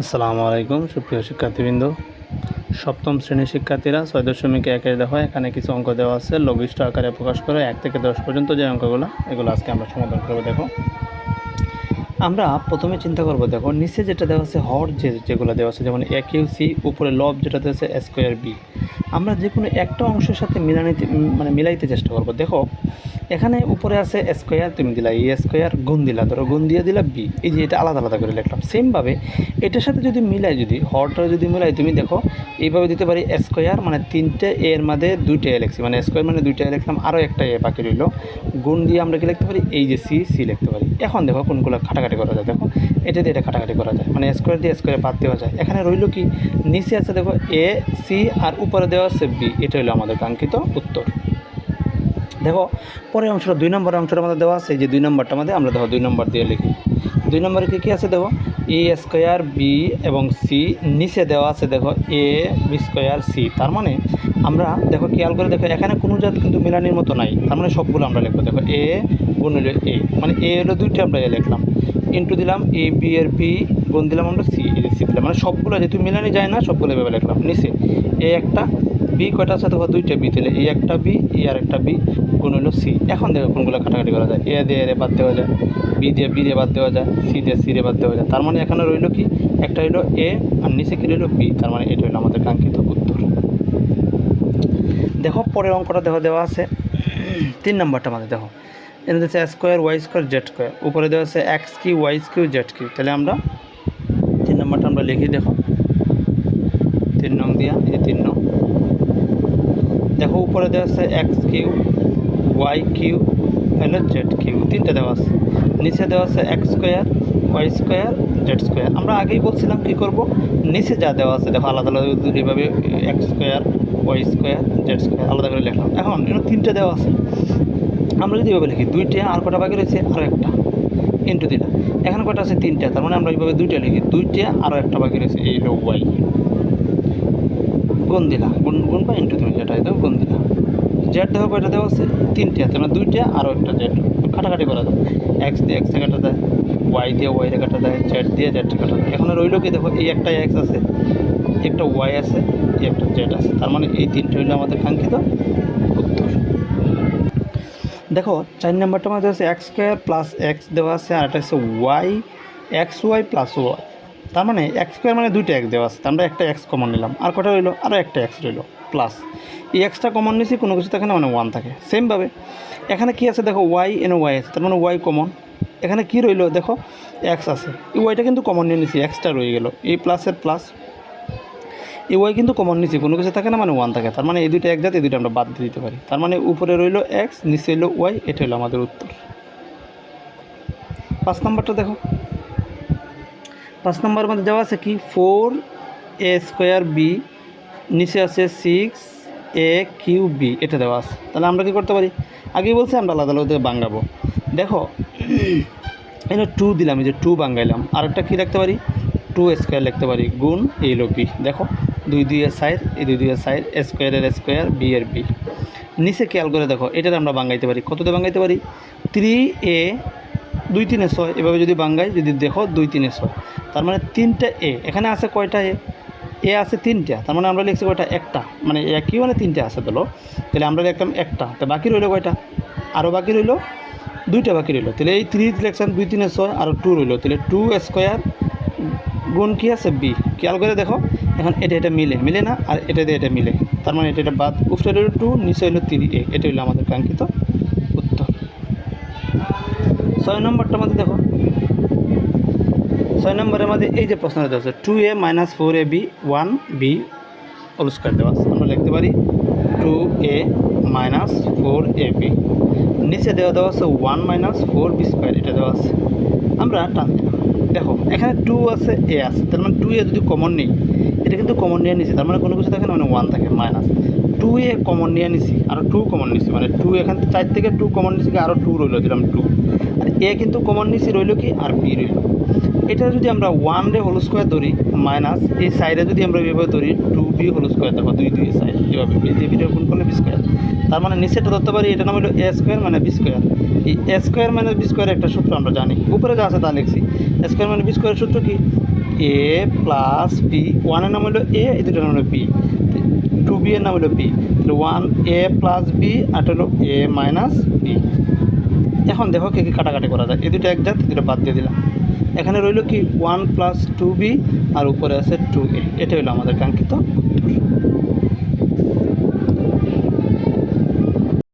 আসসালামু আলাইকুম সুপ্রিয় শিক্ষার্থীবৃন্দ। সপ্তম শ্রেণীর শিক্ষার্থীরা ৬.১ দেখো এখানে কিছু অঙ্ক দেওয়া আছে, লঘিষ্ঠ আকারে প্রকাশ করে 1 থেকে 10 পর্যন্ত যে অঙ্কগুলো এগুলো আজকে আমরা সমাধান করব। দেখো আমরা প্রথমে চিন্তা করব, দেখো নিচে যেটা দেওয়া আছে হর যেগুলো দেওয়া আছে, যেমন এ কিউ সি, উপরে লব যেটা দেওয়া আছে স্কোয়ার বি, আমরা যে কোনো একটা অংশের সাথে মিলাইতে চেষ্টা করব। দেখো এখানে উপরে আছে স্কোয়ার, তুমি দিলা এ স্কোয়ার, গুণ দিলা, ধরো গুণ দিয়ে দিলা বি, এই যে এটা আলাদা আলাদা করে লিখলাম। সেমভাবে এটার সাথে যদি মিলাই, যদি হরটা যদি মিলাই, তুমি দেখো এইভাবে দিতে পারি স্কোয়ার মানে 3টে এর মধ্যে 2টে এ লিখছি, মানে স্কোয়ার মানে 2টে এ লিখলাম, আরও একটা এ বাকি রইল, গুণ দিয়ে আমরা কি লিখতে পারি, এই যে সি লিখতে পারি। এখন দেখো কোনগুলো কাটাকাটি করা যায়, দেখো এটা দিয়ে এটা কাটাকাটি করা যায়, মানে স্কোয়ার দিয়ে স্কোয়ারে বাদ দেওয়া যায়। এখানে রইল কি, নিচে আছে দেখো এ সি আর উপরে দেওয়া আছে বি, এটা হলো আমাদের কাঙ্ক্ষিত উত্তর। দেখো পরের অংশটা 2 নম্বরের অংশটা আমাদের দেওয়া আছে, এই যে 2 নম্বরটা আমাদের, আমরা দেখো 2 নম্বর দিয়ে লিখি। 2 নম্বরে কী আছে দেখো, এ স্কোয়ার বি এবং সি, নিচে দেওয়া আছে দেখো এ বি স্কোয়ার সি। তার মানে আমরা দেখো খেয়াল করে দেখো এখানে কোনো জাত কিন্তু মিলানির মতো নাই, তার মানে সবগুলো আমরা লিখবো। দেখো এ গুণ হলো এ, মানে এ হলো 2টা, আমরা এ লিখলাম, ইন্টু দিলাম এ বি এর বি, গুণ দিলাম আমরা সি, এই যে সি দিলাম, মানে সবগুলো যেহেতু মিলানি যায় না সবগুলো এভাবে লিখলাম। নিচে এ একটা, বি কয়টা আছে দেখো 2টে বি, তাহলে এ একটা বি, এ আর একটা বি, গুণ হলো সি। এখন দেখো কোনগুলো কাটাকাটি করা যায়, এ দিয়ে এ বাদ দেওয়া যায়, বি দিয়ে বি রে বাদ দেওয়া যায়, সি দিয়ে সি রে বাদ দেওয়া যায়। তার মানে এখানে রইল কি, একটা হইলো এ আর নিচে কি রইল বি, তার মানে এটা হলো আমাদের কাঙ্ক্ষিত উত্তর। দেখো পরের অঙ্কটা দেখো দেওয়া আছে 3 নম্বরটা আমাদের, দেখো এখানে দিচ্ছে square Y square Z square, উপরে দেওয়া আছে X cube Y cube Z cube. তাহলে আমরা 3 নম্বরটা আমরা লিখি। দেখো 3 নং দিয়া, এই 3 নং, দেখো উপরে দেওয়া আছে এক্স কিউ ওয়াই কিউ হলো জেড কিউ, 3টে দেওয়া আছে। নিচে দেওয়া আছে X square Y square Z square. আমরা আগেই বলছিলাম কি করব, নিচে যা দেওয়া আছে দেখো আলাদা আলাদা দুইভাবে, X square Y square Z square আলাদা করে লিখলাম। এখন 3টে দেওয়া আছে, আমরা যদি এভাবে লিখি 2টে, আর কটা বাকি রয়েছে আরও একটা, ইন্টু দিলাম, এখানে কটা আছে 3টে, তার মানে আমরা এইভাবে 2টে লিখি, 2টে আরও একটা বাকি রয়েছে, এই হলো ওয়াই, গুণ দিলাম, গুণ বা ইন্টু, তুমি যেটা দেবো গুণ দিলাম। জেড দেখো কয়টা দেওয়া আছে 3টে, তার মানে 2টে আরও একটা জেড, কাটাকাটি করা যায়, এক্স দিয়ে এক্সে কাটা দেয়, ওয়াই দিয়ে ওয়াইরে কাটা দেয়, জেড দিয়ে জেডে কাটা দেয়। এখন রইল কি, দেখো এই একটা এক্স আছে, একটা ওয়াই আছে, এই একটা জেড আছে, তার মানে এই 3টে হইলো আমাদের কাঙ্ক্ষিত উত্তর। দেখো 4 নম্বরটা আমাদের আছে এক্স স্কোয়ার প্লাস এক্স দেওয়া আছে, আর একটা হচ্ছে Y X Y plus Y. তার মানে এক্স স্কোয়ার মানে 2টে এক্স দেওয়া আছে, আমরা একটা এক্স কমন নিলাম, আর কটা রইলো, আরও একটা এক্স রইলো, প্লাস এই এক্সটা কমন নিয়েছি, কোনো কিছু থাকে না মানে 1 থাকে। সেমভাবে এখানে কি আছে দেখো ওয়াই ওয়াই আছে, তার মানে ওয়াই কমন, এখানে কি রইলো দেখো এক্স আছে, এই ওয়াইটা কিন্তু কমন নিয়ে নিছি, এক্সটা রয়ে গেল, এই প্লাসের প্লাস, এই ওয়াই কিন্তু কমন নিছি, কোনো কিছু থাকে না মানে 1 থাকে, তার মানে এই 2টা এক জাত, এই 2টা আমরা বাদ দিয়ে দিতে পারি। তার মানে উপরে রইলো এক্স, নিচে রইলো ওয়াই, এটা হলো আমাদের উত্তর। 5 নম্বরটা দেখো, 5 নম্বরের মধ্যে দেওয়া আছে কি, 4 এ স্কোয়ার বি, নিচে আছে 6 এ কিউ বি, এটা দেওয়া আছে। তাহলে আমরা কী করতে পারি, আগেই বলছি আমরা আলাদা আলাদা বাঙ্গাবো। দেখো এখানে 2 দিলাম, এই যে 2 বাঙ্গাইলাম, আরেকটা কী লিখতে পারি, 2 স্কোয়ার লিখতে পারি, গুণ এই হলো বি। দেখো 2 2 সাইড, এই 2 2 সাইড, স্কোয়ারের স্কোয়ার বি এর বি। নিচে খেয়াল করে দেখো এটাতে আমরা বাঙ্গাইতে পারি, কততে বাঙ্গাইতে পারি, 3 এ 2 3 6, এভাবে যদি বাঙ্গাই, যদি দেখো 2 3 6, তার মানে 3টা এ, এখানে আছে কয়টা এ আছে 3টা, তার মানে আমরা লিখছি কয়টা, একটা, মানে একই মানে 3টে আছে ধরো, তাহলে আমরা লিখলাম একটা, তো বাকি রইলো কয়টা, আরও বাকি রইলো 2টা বাকি রইলো, তাহলে এই 3 লিখলাম 2 3 6, আরও 2 রইলো, তাহলে 2 স্কোয়ার গুণ কী আছে বি। খেয়াল করে দেখো এখন এটা মিলে না, আর এটা দিয়ে এটা মিলে, তার মানে এটা বাদ, উপরে রইলো 2, নিচে হইলো 3a, এটা হইলো আমাদের কাঙ্ক্ষিত উত্তর। 6 নম্বরটা আমাদের দেখো, 6 নম্বরের মধ্যে এই যে প্রশ্নটা দেওয়া আছে 2a - 4ab 1b whole square দেওয়া আছে, আমরা লিখতে পারি 2a - 4ab, নিচে দেওয়া আছে 1 - 4b স্কোয়ার, এটা দেওয়া আছে, আমরা টান দিলাম। দেখো এখানে 2 আছে এ আছে, তার মানে 2a যদি কমন নিই, এটা কিন্তু কমন নিয়ে নিছি, তার মানে কোনো কিছু থাকে না মানে 1 থাকে, মাইনাস 2a কমন নিয়ে নিছি, আরও 2 কমন নিছি, মানে 2 এখান 4 থেকে 2 কমন নিছি, আরও 2 রইলো, দিলাম 2, আর এ কিন্তু কমন নিছি, রইলো কি, আর বি রইলো। এটা যদি আমরা 1 রে হোল স্কোয়ার ধরি, মাইনাস এই সাইডে যদি আমরা এভাবে ধরি 2b হোল স্কোয়ার, দেখো 2 2 সাইড এভাবে বি দিয়ে বিটা গুণ করলে বি স্কোয়ার, তার মানে নিচেটা ধরতে পারি, এটা নাম হলো এ স্কোয়ার মানে বি স্কোয়ার। এই এ স্কোয়ার মানে বি স্কোয়ার একটা সূত্র আমরা জানি, উপরে যা আছে তা লিখছি, এ স্কোয়ার মানে বি স্কোয়ারের সূত্র কি, এ প্লাস বি, ওয়ানের নাম হলো এ, এই দুটোর নাম হলো বি, টু বি এর নাম হলো বি, তাহলে ওয়ান এ প্লাস বি আর হলো এ মাইনাস বি। এখন দেখো কে কাটাকাটি করা যায়, এই দুটো এক জাত, এই দুটো বাদ দিয়ে দিলাম। এখানে রইল কি ওয়ান প্লাস টু বি আর উপরে আছে টু এ, এটা হলো আমাদের কাঙ্ক্ষিত উত্তর।